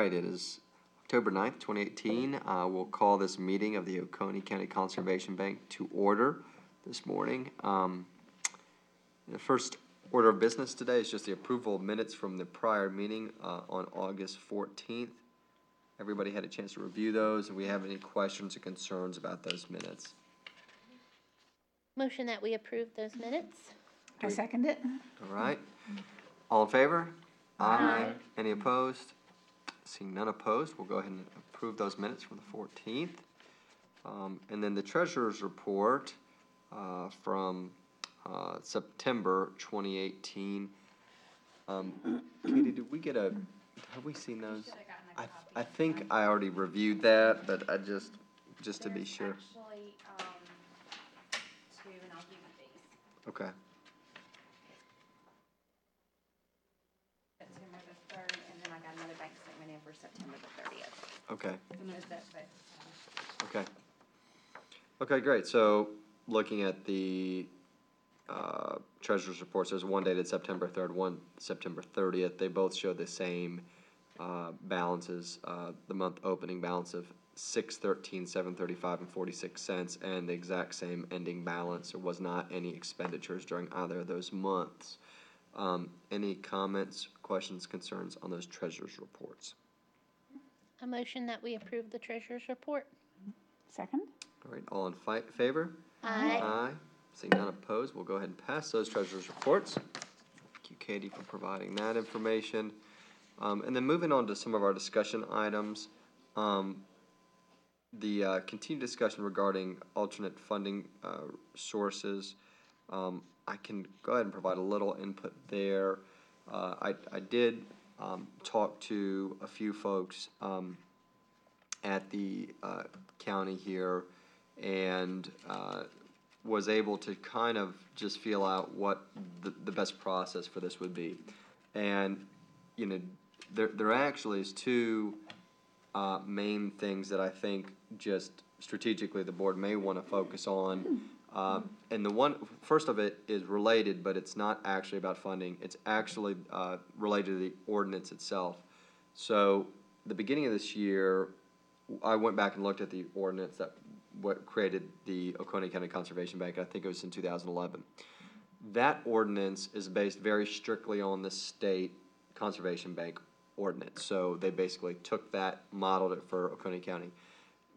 right, it is October 9th, 2018. We'll call this meeting of the Oconee County Conservation Bank to order this morning. The first order of business today is just the approval of minutes from the prior meeting on August 14th. Everybody had a chance to review those, and we have any questions or concerns about those minutes? Motion that we approve those minutes. I second it. All right. All in favor? Aye. Any opposed? Seeing none opposed, we'll go ahead and approve those minutes from the 14th. And then the treasurer's report from September 2018. Katie, did we get have we seen those? I think I already reviewed that, but I just to be sure. Actually, two, and I'll give you these. Okay. September the 3rd, and then I got another bank statement in for September the 30th. Okay. Is that Okay. Okay, great. So looking at the treasurer's reports, there's one dated September 3rd, one September 30th. They both show the same balances. The month opening balance of $613,735 and 46 cents, and the exact same ending balance. There was not any expenditures during either of those months. Any comments, questions, concerns on those treasurer's reports? A motion that we approve the treasurer's report. Second. All right, all in favor? Aye. Aye. Seeing none opposed, we'll go ahead and pass those treasurer's reports. Thank you, Katie, for providing that information. And then moving on to some of our discussion items. The continued discussion regarding alternate funding sources. I can go ahead and provide a little input there. I did talk to a few folks at the county here, and was able to kind of just feel out what the best process for this would be. And, you know, there actually is two main things that I think just strategically the board may want to focus on. And the one, first of it is related, but it's not actually about funding. It's actually related to the ordinance itself. So the beginning of this year, I went back and looked at the ordinance that what created the Oconee County Conservation Bank. I think it was in 2011. That ordinance is based very strictly on the state Conservation Bank ordinance. So they basically took that, modeled it for Oconee County.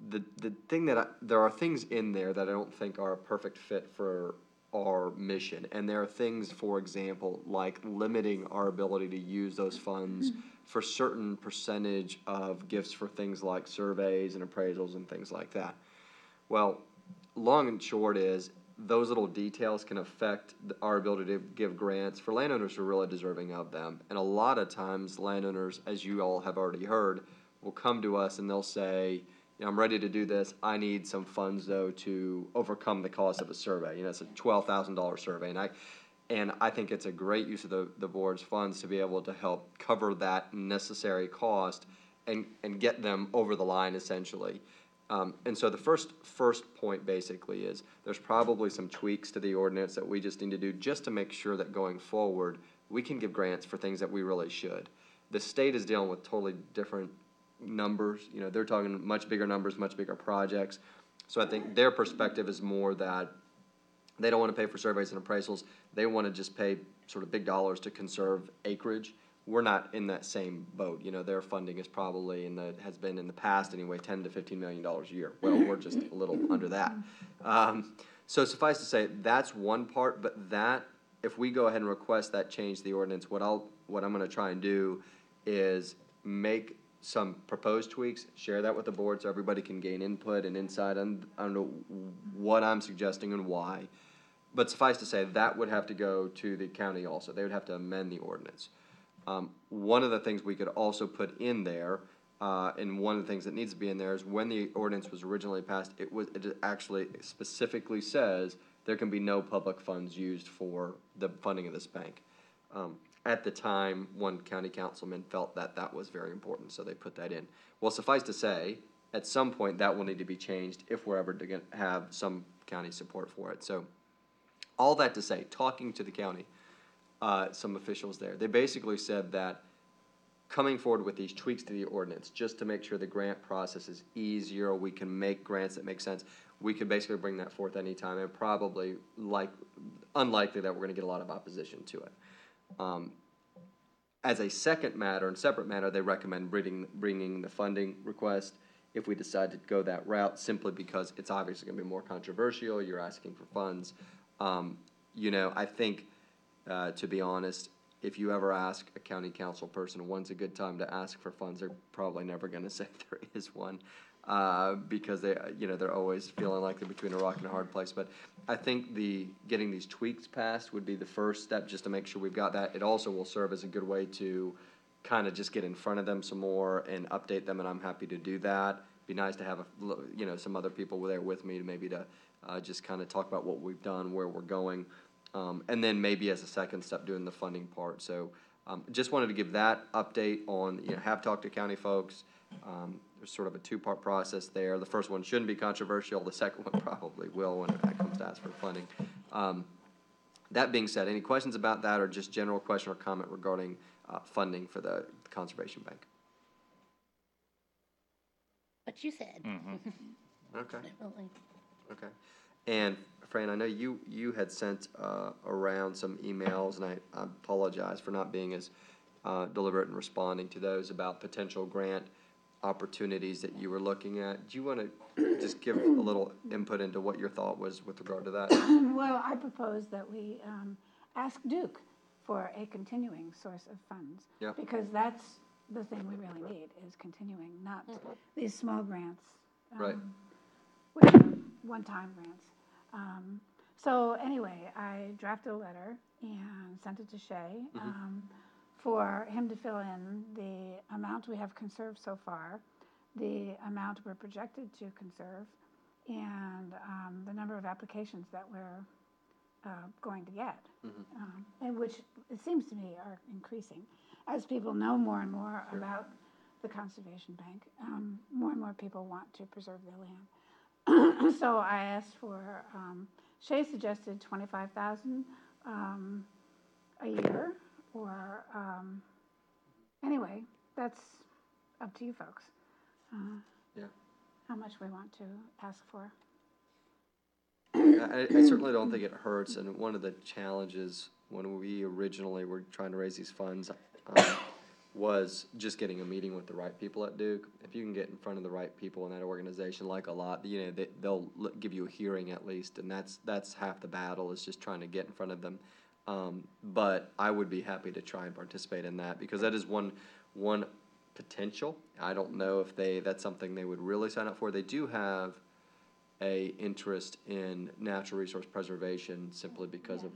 The thing that there are things in there that I don't think are a perfect fit for our mission. And there are things, for example, like limiting our ability to use those funds for certain percentage of gifts for things like surveys and appraisals and things like that. Well, long and short is those little details can affect our ability to give grants for landowners who are really deserving of them. And a lot of times landowners, as you all have already heard, will come to us and they'll say, you know, I'm ready to do this. I need some funds, though, to overcome the cost of a survey. You know, it's a $12,000 survey. And I think it's a great use of the board's funds to be able to help cover that necessary cost and get them over the line, essentially. And so the first point basically is there's probably some tweaks to the ordinance that we just need to do just to make sure that going forward we can give grants for things that we really should. The state is dealing with totally different numbers. You know, they're talking much bigger numbers, much bigger projects. So I think their perspective is more that they don't want to pay for surveys and appraisals. They want to just pay sort of big dollars to conserve acreage. We're not in that same boat. You know, their funding is probably has been in the past anyway, $10 to $15 million a year. Well, we're just a little under that. So suffice to say, that's one part. But that, if we go ahead and request that change to the ordinance, what I'm going to try and do is make some proposed tweaks, share that with the board so everybody can gain input and insight on what I'm suggesting and why. But suffice to say, that would have to go to the county also. They would have to amend the ordinance. One of the things we could also put in there, and one of the things that needs to be in there is when the ordinance was originally passed, it actually specifically says there can be no public funds used for the funding of this bank. At the time, one county councilman felt that that was very important, so they put that in. Well, suffice to say, at some point that will need to be changed if we're ever to have some county support for it. So all that to say, talking to the county, some officials there, they basically said that coming forward with these tweaks to the ordinance, just to make sure the grant process is easier, we can make grants that make sense. We could basically bring that forth anytime, and probably unlikely that we're gonna get a lot of opposition to it. As a second matter and separate matter, they recommend bringing the funding request if we decide to go that route, simply because it's obviously gonna be more controversial, you're asking for funds. I think, to be honest, if you ever ask a county council person when's a good time to ask for funds, they're probably never gonna say there is one, because they're always feeling like they're between a rock and a hard place. But I think getting these tweaks passed would be the first step, just to make sure we've got that. It also will serve as a good way to kind of just get in front of them some more and update them, and I'm happy to do that. Be nice to have some other people there with me, to just kind of talk about what we've done, where we're going. And then maybe as a second step, doing the funding part. So just wanted to give that update on, have talked to county folks. There's sort of a two-part process there. The first one shouldn't be controversial. The second one probably will when it comes to ask for funding. That being said, any questions about that, or just general question or comment regarding funding for the Conservation Bank? What you said. Okay. Definitely. Okay. And Fran, I know you had sent around some emails, and I apologize for not being as deliberate in responding to those, about potential grant opportunities that you were looking at. Do you want to just give a little input into what your thought was with regard to that? Well, I propose that we ask Duke for a continuing source of funds. Yep. Because that's the thing we really need, is continuing, not these small grants. Right. Which are one-time grants. So anyway, I drafted a letter and sent it to Shay for him to fill in the amount we have conserved so far, the amount we're projected to conserve, and the number of applications that we're going to get, and which it seems to me are increasing. As people know more and more about the Conservation Bank, more and more people want to preserve their land. So I asked for, Shay suggested $25,000 a year, or anyway, that's up to you folks. How much we want to ask for. I certainly don't think it hurts, and one of the challenges when we originally were trying to raise these funds was just getting a meeting with the right people at Duke. If you can get in front of the right people in that organization, like a lot, they'll give you a hearing at least, and that's half the battle, is just trying to get in front of them. But I would be happy to try and participate in that, because that is one potential. I don't know if that's something they would really sign up for. They do have a interest in natural resource preservation, simply because of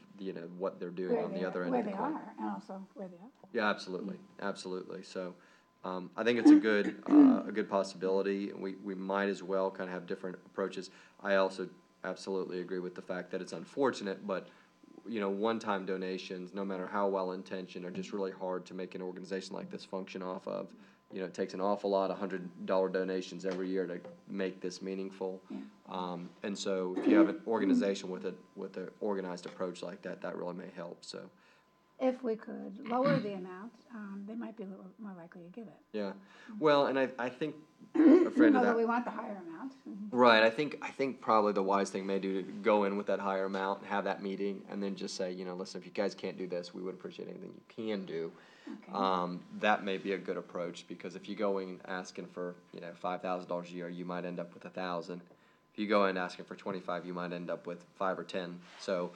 what they're doing on the other end of the coin. Where they are, and also where they are. Yeah, absolutely. So I think it's a good possibility, and we might as well kind of have different approaches. I also absolutely agree with the fact that it's unfortunate, but one-time donations, no matter how well-intentioned, are just really hard to make an organization like this function off of. It takes an awful lot of $100 donations every year to make this meaningful. And so if you have an organization with an organized approach like that, that really may help. So If we could lower the amount, they might be a little more likely to give it. yeah, well, and I think a friend of Although that. we want the higher amount. Right, I think probably the wise thing may do to go in with that higher amount and have that meeting, and then just say, listen, if you guys can't do this, we would appreciate anything you can do. Okay. That may be a good approach, because if you go in asking for $5,000 a year, you might end up with 1,000. If you go in asking for 25, you might end up with 5 or 10. So,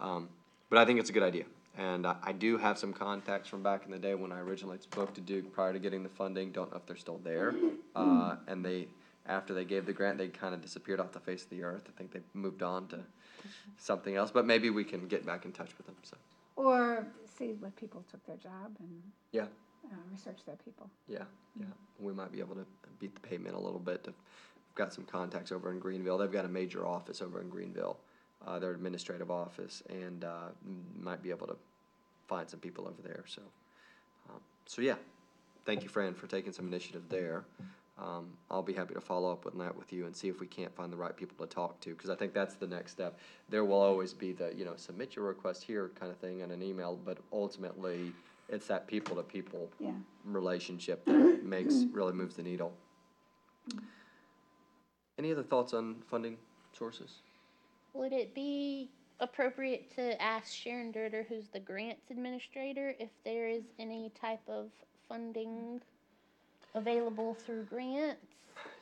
but I think it's a good idea. And I do have some contacts from back in the day when I originally spoke to Duke prior to getting the funding. Don't know if they're still there. And after they gave the grant, they kind of disappeared off the face of the earth. I think they moved on to something else. But maybe we can get back in touch with them. So. Or see what people took their job and research their people. Yeah. We might be able to beat the pavement a little bit. We've got some contacts over in Greenville. They've got a major office over in Greenville. Their administrative office, and might be able to find some people over there. So yeah, thank you, Fran, for taking some initiative there. I'll be happy to follow up on that with you and see if we can't find the right people to talk to, because I think that's the next step. There will always be the submit your request here kind of thing in an email, but ultimately it's that people-to-people Yeah. relationship that really moves the needle. Any other thoughts on funding sources? Would it be appropriate to ask Sharon Durder, who's the grants administrator, if there is any type of funding available through grants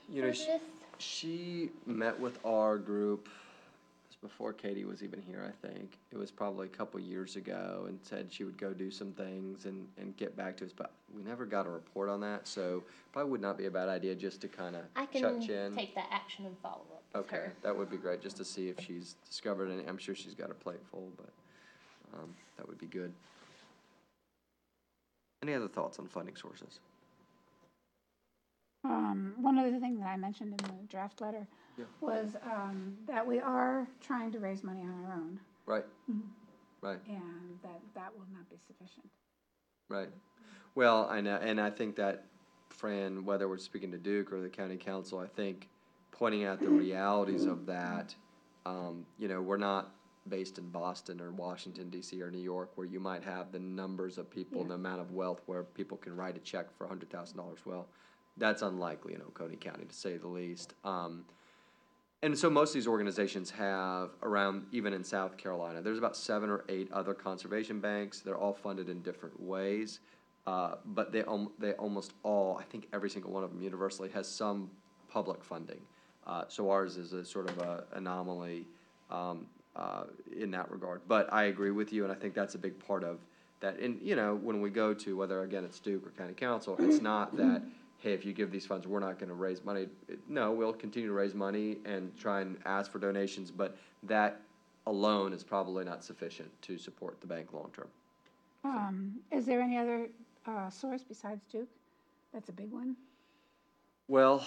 You for know, this? she met with our group, it was before Katie was even here, I think. It was probably a couple years ago, and said she would go do some things and get back to us, but we never got a report on that, so probably would not be a bad idea just to kind of I check can in. take that action and follow up with Okay, her. that would be great, just to see if she's discovered any. I'm sure she's got her plate full, but that would be good. Any other thoughts on funding sources? One other thing that I mentioned in the draft letter Yeah. was that we are trying to raise money on our own, Right, right. and that will not be sufficient. Right. Well, I know, and I think that, Fran, whether we're speaking to Duke or the county council, I think pointing out the realities of that, we're not based in Boston or Washington D.C. or New York, where you might have the numbers of people and the amount of wealth where people can write a check for $100,000. Well, that's unlikely in Oconee County, to say the least. And so most of these organizations have around, even in South Carolina, there's about 7 or 8 other conservation banks. They're all funded in different ways, but they almost all, I think every single one of them universally has some public funding. So ours is a sort of a anomaly in that regard. But I agree with you, and I think that's a big part of that. And when we go to, whether again it's Duke or county council, it's not that, hey, if you give these funds, we're not going to raise money. No, we'll continue to raise money and try and ask for donations, but that alone is probably not sufficient to support the bank long-term. Is there any other source besides Duke? That's a big one. Well,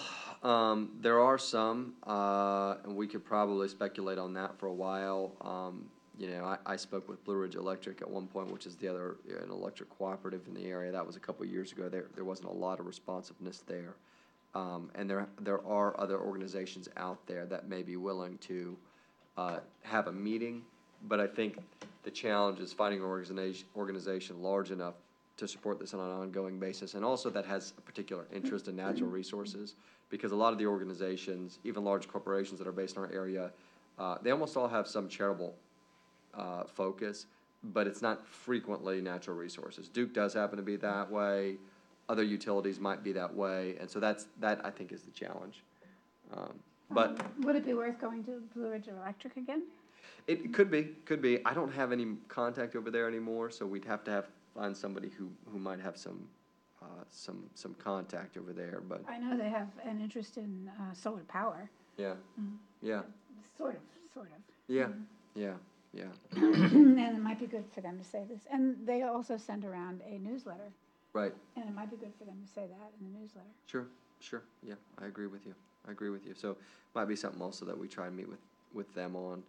there are some, and we could probably speculate on that for a while. I spoke with Blue Ridge Electric at one point, which is the other an electric cooperative in the area. That was a couple of years ago. There wasn't a lot of responsiveness there, and there are other organizations out there that may be willing to have a meeting. But I think the challenge is finding an organization large enough to support this on an ongoing basis, and also that has a particular interest in natural resources, because a lot of the organizations, even large corporations that are based in our area, they almost all have some charitable focus, but it's not frequently natural resources. Duke does happen to be that way. Other utilities might be that way, and so that I think is the challenge. But Would it be worth going to Blue Ridge Electric again? it could be. I don't have any contact over there anymore, so we'd have to find somebody who might have some contact over there. But I know they have an interest in solar power. yeah, yeah, Sort of. yeah, yeah, yeah. And it might be good for them to say this. And they also send around a newsletter, Right. and it might be good for them to say that in the newsletter. Sure. Yeah, I agree with you. So might be something also that we try and meet with them on.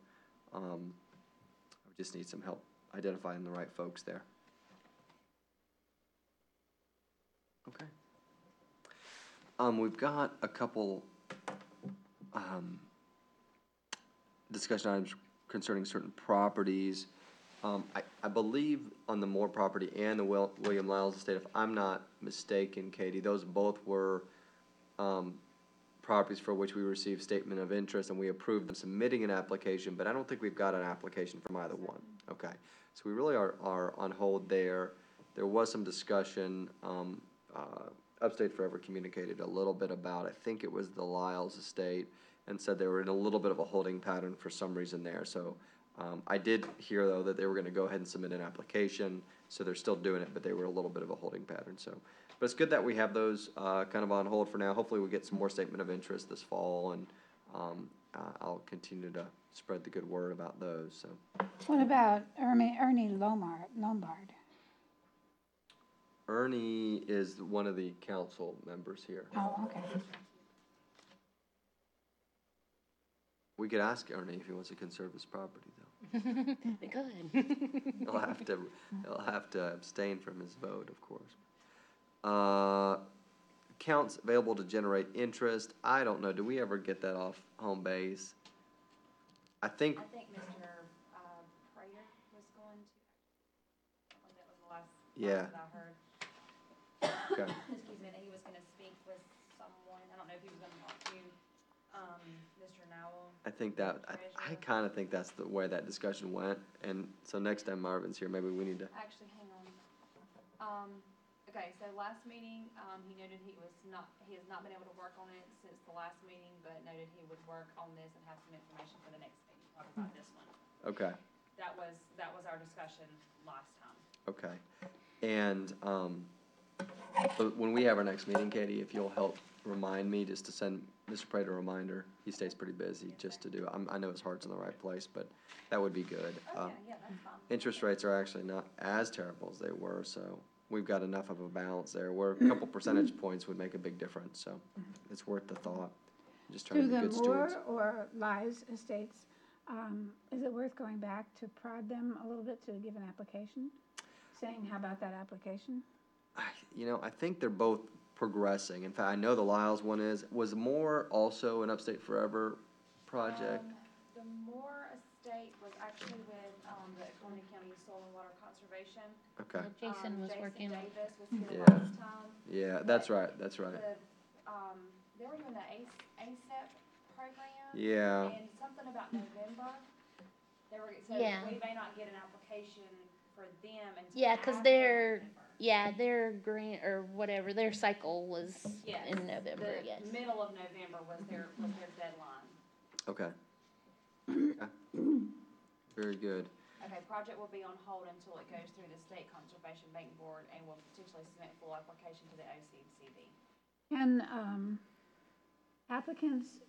We just need some help identifying the right folks there. Okay. We've got a couple discussion items concerning certain properties. I believe on the Moore property and the William Lyles estate, if I'm not mistaken, Katie, those both were properties for which we received statement of interest, and we approved them submitting an application, but I don't think we've got an application from either one. Okay, so we really are on hold there. There was some discussion, Upstate Forever communicated a little bit about, I think it was the Lyles estate, and said they were in a little bit of a holding pattern for some reason there. So I did hear, though, that they were going to go ahead and submit an application, so they're still doing it, but they were a little bit of a holding pattern. So, but it's good that we have those kind of on hold for now. Hopefully we get some more statement of interest this fall, and I'll continue to spread the good word about those. So. What about Ernie Lombard? Ernie is one of the council members here. Oh, okay. We could ask Ernie if he wants to conserve his property, though. Good. He'll have to abstain from his vote, of course. Accounts available to generate interest. I don't know. Do we ever get that off home base? I think. I think Mr. Prater was going to, that was the last Yeah. That I heard. Okay. Excuse me, that he was gonna speak with someone, I don't know if he was gonna talk to, Mr. Nowell. I think that, I Treasurer. kind of think that's the way that discussion went, and so next time Marvin's here, maybe we need to, Actually, hang on. Okay, so last meeting, he noted he has not been able to work on it since the last meeting, but noted he would work on this and have some information for the next meeting, talk about this one. okay, That was our discussion last time. okay. And, but when we have our next meeting, Katie, if you'll help remind me just to send Mr. Prater a reminder, he stays pretty busy just to do, I know his heart's in the right place, but that would be good. Oh, yeah, that's fine. Interest rates are actually not as terrible as they were, so we've got enough of a balance there, where a couple percentage points would make a big difference, so it's worth the thought. Just trying To to be the good stewards. Moore or Lies Estates, is it worth going back to prod them a little bit to give an application? Saying, how about that application? I think they're both progressing. In fact, I know the Lyles one was Moore also an Upstate Forever project? The Moore Estate was actually with, the Oconee County Soil and Water Conservation. Okay, Jason was working on. Jason Davis was here Yeah. last time. yeah, that's right, that's right. They were doing the ASEP program. Yeah, And something about November. So Yeah. we may not get an application for them until Yeah, 'cause after they're- November. Yeah, their grant or whatever, their cycle was Yes, in November, the yes. middle of November was their deadline. okay. Okay. Very good. Okay, project will be on hold until it goes through the State Conservation Bank Board and will potentially submit full application to the OCCD. Can applicants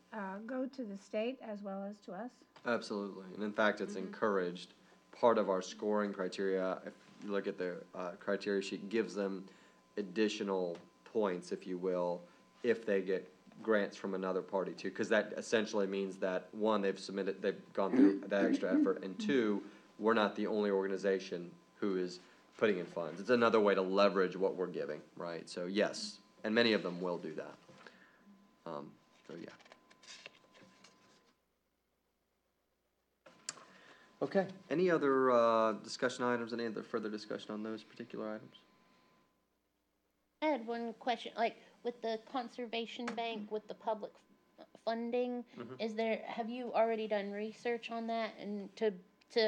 go to the state as well as to us? Absolutely, and in fact, it's encouraged. Part of our scoring criteria, if you look at the criteria sheet, gives them additional points, if you will, if they get grants from another party too, because that essentially means that, one, they've gone through that extra effort, and two, we're not the only organization who is putting in funds. It's another way to leverage what we're giving, right? So yes, and many of them will do that. So yeah. Okay, any other discussion items, any other further discussion on those particular items? I had one question, like with the conservation bank, with the public funding, have you already done research on that and to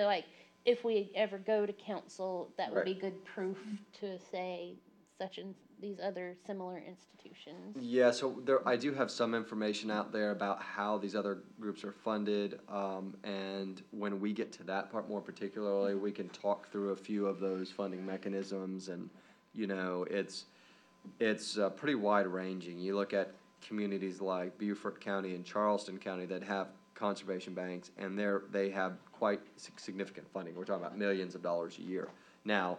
like, if we ever go to council, that would be good proof to say such and these other similar institutions? Yeah, so I do have some information out there about how these other groups are funded, and when we get to that part more particularly, we can talk through a few of those funding mechanisms, and, it's pretty wide ranging. You look at communities like Beaufort County and Charleston County that have conservation banks, and they have quite significant funding. We're talking about millions of dollars a year. Now,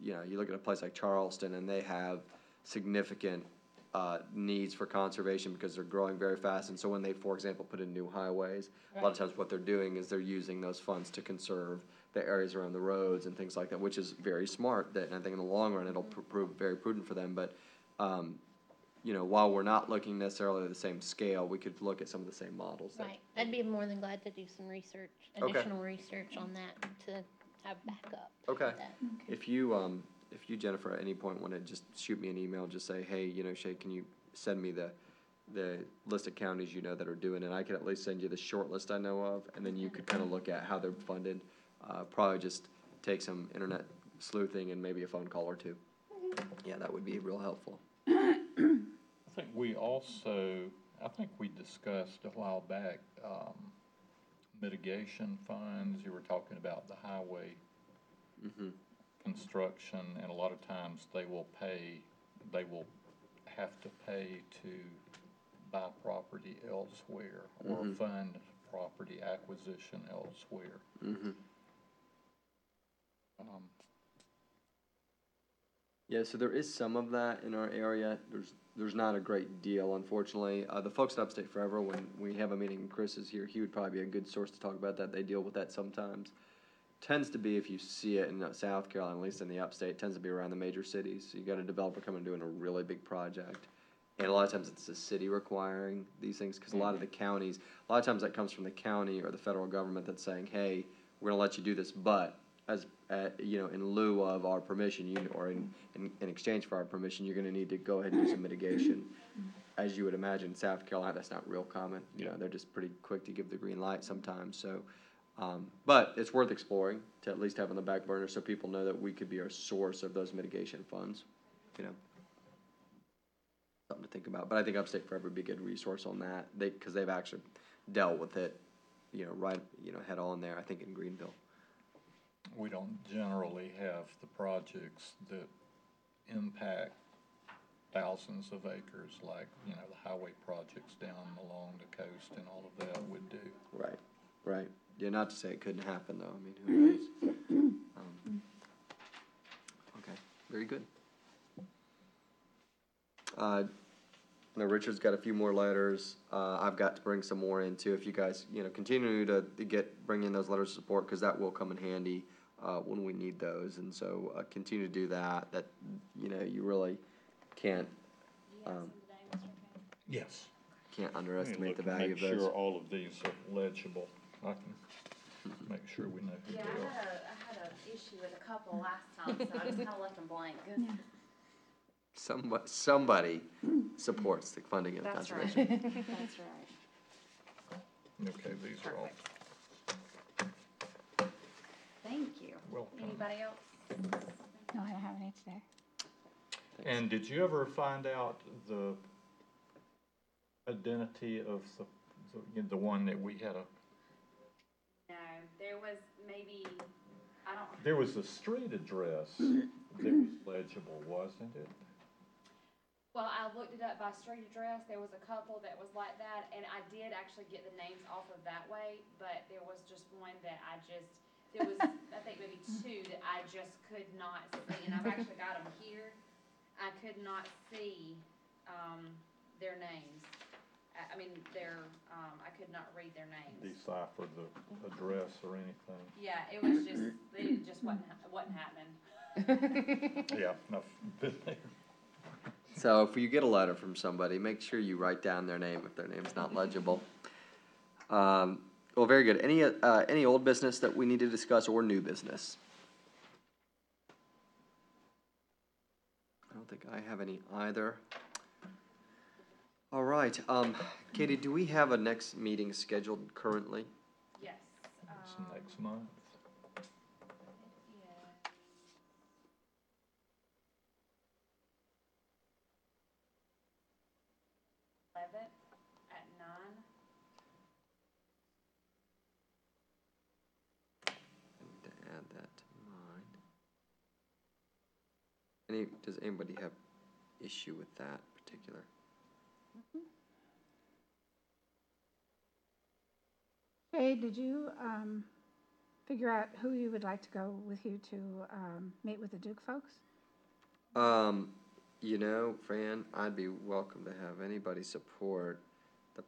you look at a place like Charleston, and they have significant needs for conservation because they're growing very fast. And so when they, for example, put in new highways, a lot of times what they're doing is they're using those funds to conserve the areas around the roads and things like that, which is very smart. And I think in the long run, it'll prove very prudent for them. But, while we're not looking necessarily at the same scale, we could look at some of the same models. Right, I'd be more than glad to do some research, additional research on that to have backup. Okay. That. If you, Jennifer, at any point want to just shoot me an email, just say, hey, Shay, can you send me the list of counties that are doing it? I can at least send you the short list I know of, and then you could kind of look at how they're funded. Probably just take some internet sleuthing and maybe a phone call or two. Yeah, that would be real helpful. I think we discussed a while back, mitigation funds. You were talking about the highway construction, and a lot of times they will have to pay to buy property elsewhere or fund property acquisition elsewhere. Yeah, so there is some of that in our area. There's not a great deal, unfortunately. The folks at Upstate Forever, when we have a meeting and Chris is here, he would probably be a good source to talk about that. They deal with that sometimes. Tends to be, if you see it in South Carolina, at least in the Upstate, it tends to be around the major cities. So you got a developer coming doing a really big project. And a lot of times it's the city requiring these things, because a lot of the counties, a lot of times that comes from the county or the federal government that's saying, hey, we're gonna let you do this, but as, you know, in lieu of our permission, or in exchange for our permission, you're gonna need to go ahead and do some mitigation. As you would imagine, South Carolina, that's not real common, you know, they're just pretty quick to give the green light sometimes, so. But it's worth exploring, to at least have on the back burner, so people know that we could be our source of those mitigation funds, you know. Something to think about, but I think Upstate Forever would be a good resource on that, cause they've actually dealt with it, you know, right, you know, head on there, I think in Greenville. We don't generally have the projects that impact thousands of acres like, you know, the highway projects down along the coast and all of that would do. Right, right. Yeah, not to say it couldn't happen, though. I mean, who knows? Okay, very good. I know Richard's got a few more letters. I've got to bring some more in too. If you guys, you know, continue to bring in those letters of support, because that will come in handy when we need those. And so continue to do that. That, you know, you really can't Yes. can't underestimate the Look and value of make those. sure all of these are legible. I can make sure we know who Yeah, they are. I had an issue with a couple last time, so I just kinda left them blank. Somebody supports the funding of That's conservation. right, that's right. Okay, these are all Thank you. welcome. Anybody else? No, I don't have any today. And did you ever find out the identity of the one that we had No, there was maybe, I don't, there was a street address that was legible, wasn't it? well, I looked it up by street address, there was a couple that was like that, and I did actually get the names off of that way, but there was just one that there was, I think maybe two that I just could not see, and I've actually got them here. I could not see, their names. I mean, I could not read their names. Decipher the address or anything. Yeah, it just wasn't happening. Yeah, no, been there. So if you get a letter from somebody, make sure you write down their name if their name's not legible. Well, very good. Any old business that we need to discuss or new business? I don't think I have any either. All right, Katie, do we have a next meeting scheduled currently? Yes. It's next month. Yeah. 11th at 9. I need to add that to mine. Does anybody have issue with that particular? Shay, did you figure out who you would like to go with you to meet with the Duke folks? You know, Fran, I'd be welcome to have anybody support the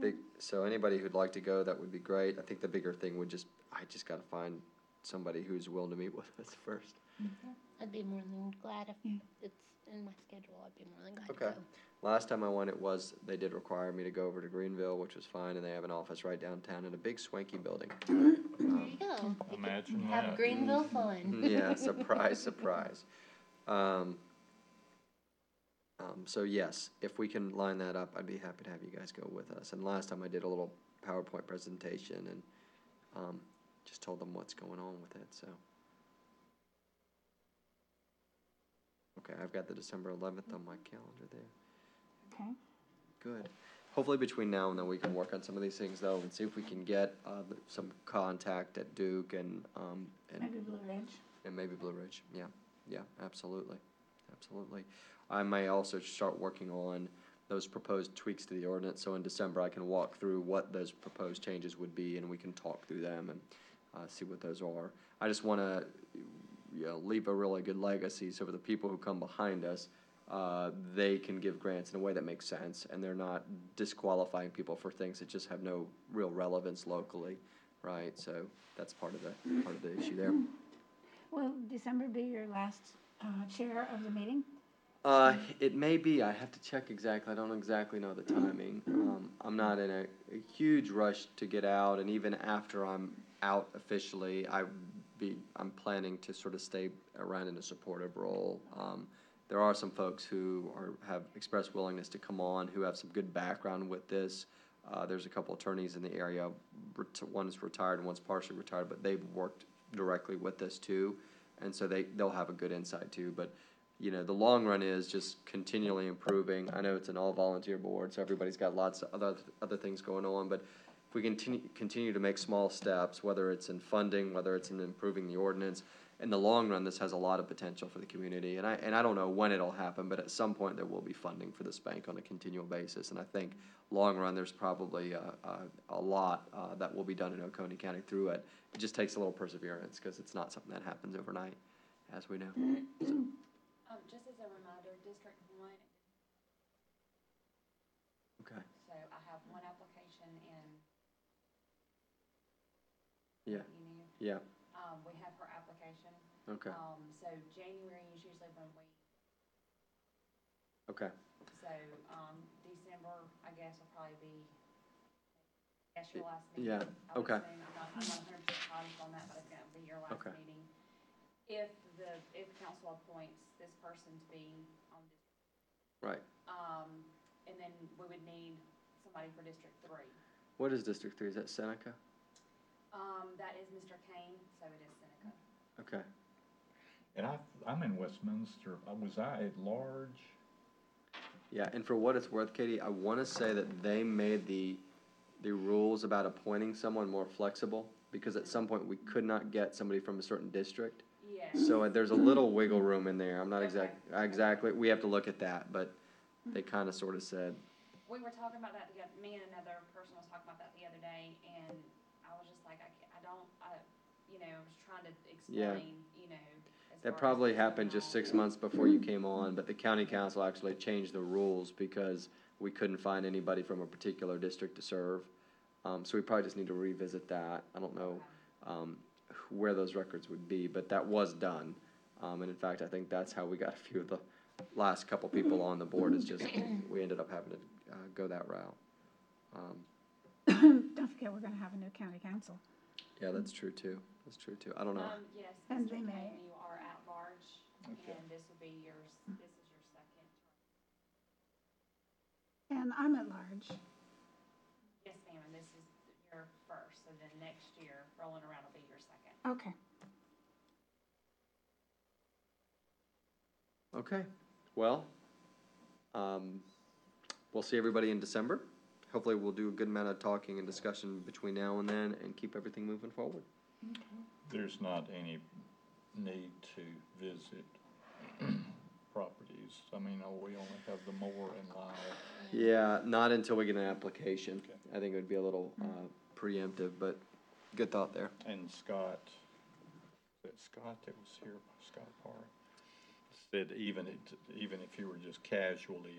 big, so anybody who'd like to go, that would be great. I think the bigger thing would I just gotta find somebody who's willing to meet with us first. I'd be more than glad if it's in my schedule. I'd be more than glad to Okay. go. Last time I went, they did require me to go over to Greenville, which was fine, and they have an office right downtown in a big swanky building. There you go. Imagine Have that. Greenville fun. Yeah, surprise, surprise. So yes, if we can line that up, I'd be happy to have you guys go with us. And last time I did a little PowerPoint presentation and just told them what's going on with it, so. Okay, I've got the December 11th on my calendar there. Okay. Good. Hopefully between now and then we can work on some of these things though and see if we can get some contact at Duke and Maybe Blue Ridge. and maybe Blue Ridge. Yeah, yeah, absolutely, absolutely. I may also start working on those proposed tweaks to the ordinance, so in December I can walk through what those proposed changes would be, and we can talk through them and see what those are. I just want to, leave a really good legacy, so for the people who come behind us, they can give grants in a way that makes sense, and they're not disqualifying people for things that just have no real relevance locally, right? So that's part of the issue there. Will December be your last chair of the meeting? It may be. I have to check exactly. I don't exactly know the timing. I'm not in a huge rush to get out, and even after I'm out officially, I'd I'm planning to sort of stay around in a supportive role. There are some folks who have expressed willingness to come on, who have some good background with this. There's a couple attorneys in the area, one's retired and one's partially retired, but they've worked directly with this too. And so they'll have a good insight too, but, you know, the long run is just continually improving. I know it's an all-volunteer board, so everybody's got lots of other things going on, but if we continue to make small steps, whether it's in funding, whether it's in improving the ordinance, in the long run, this has a lot of potential for the community. And I don't know when it'll happen, but at some point there will be funding for this bank on a continual basis. And I think long run, there's probably a lot that will be done in Oconee County through it. It just takes a little perseverance because it's not something that happens overnight, as we know. So. Just as a reminder, District 1, Okay. so I have one application in. Yeah. Union. Yeah. We have her application. Okay. So January is usually when we, Okay. so, December, I guess, will probably be, I guess, your last meeting. Yeah. I would Okay. assume. I'm not 100% positive on that, but it's gonna be your last Okay. meeting. If council appoints this person to be on this, Right. and then we would need somebody for District 3. What is District 3? Is that Seneca? That is Mr. Kane, so it is Seneca. Okay. And I'm in Westminster. Was I at large? Yeah, and for what it's worth, Katie, I want to say that they made the rules about appointing someone more flexible, because at some point we could not get somebody from a certain district. Yes. So there's a little wiggle room in there. I'm not Okay. exactly, we have to look at that, but they kind of sort of said, We were talking about that together, me and another person was talking about that the other day, and I was just like, I was trying to explain, as that far as probably what's happened going just on. 6 months before you came on, but the county council actually changed the rules because we couldn't find anybody from a particular district to serve. So we probably just need to revisit that. I don't know, where those records would be, but that was done. And in fact, I think that's how we got a few of the last couple people on the board, is just, we ended up having to, go that route. Don't forget, we're gonna have a new county council. Yeah, that's true too. That's true too. I don't know. Yes, And Mr. they Kane, may- you are at large, Okay. and this is your second term. And I'm at large. Yes, ma'am, and this is your first, so then next year, rolling around will be your second. Okay. Okay, well, we'll see everybody in December. Hopefully we'll do a good amount of talking and discussion between now and then and keep everything moving forward. There's not any need to visit properties. I mean, we only have the Moore and Lyle. Yeah, not until we get an application. Okay. I think it would be a little preemptive, but good thought there. And Scott, is that Scott that was here, Scott Parr, said even if you were just casually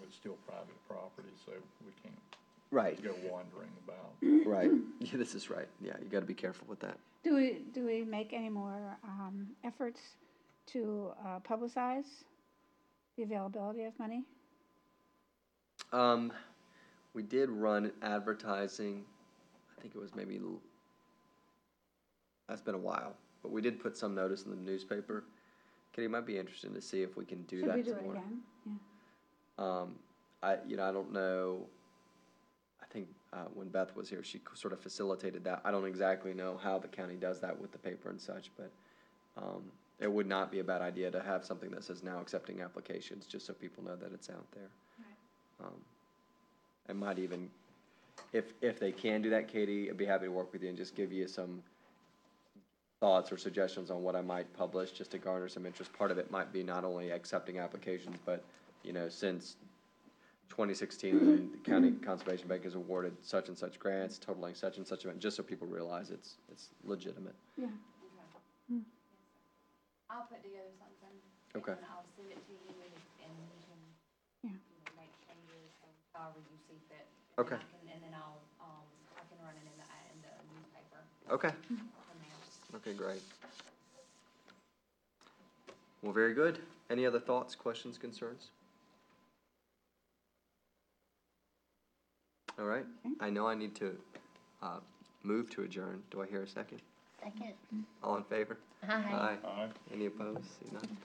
it's still private property, so we can't Right, go wandering about. right. Yeah, this is right. Yeah, you gotta be careful with that. Do we make any more efforts to publicize the availability of money? We did run advertising, I think it was maybe, that's been a while, but we did put some notice in the newspaper. Kitty, it might be interesting to see if we can do Should that we do some it more. again? Yeah. I don't know, I think, when Beth was here, she sort of facilitated that. I don't exactly know how the county does that with the paper and such, but, it would not be a bad idea to have something that says now accepting applications, just so people know that it's out there. I might even, if they can do that, Katie, I'd be happy to work with you and just give you some thoughts or suggestions on what I might publish, just to garner some interest. Part of it might be not only accepting applications, but, since 2016, the County Conservation Bank has awarded such and such grants totaling such and such amount, just so people realize it's legitimate. Yeah. Okay. I'll put together something. Okay. And I'll send it to you, and you can, Yeah. make changes, however you see fit. Okay. And then I can run it in the newspaper Okay, from there. okay, great. Well, very good. Any other thoughts, questions, concerns? All right, Okay. I know I need to move to adjourn. Do I hear a second? Second. All in favor? Aye. Aye. Any opposed? See none?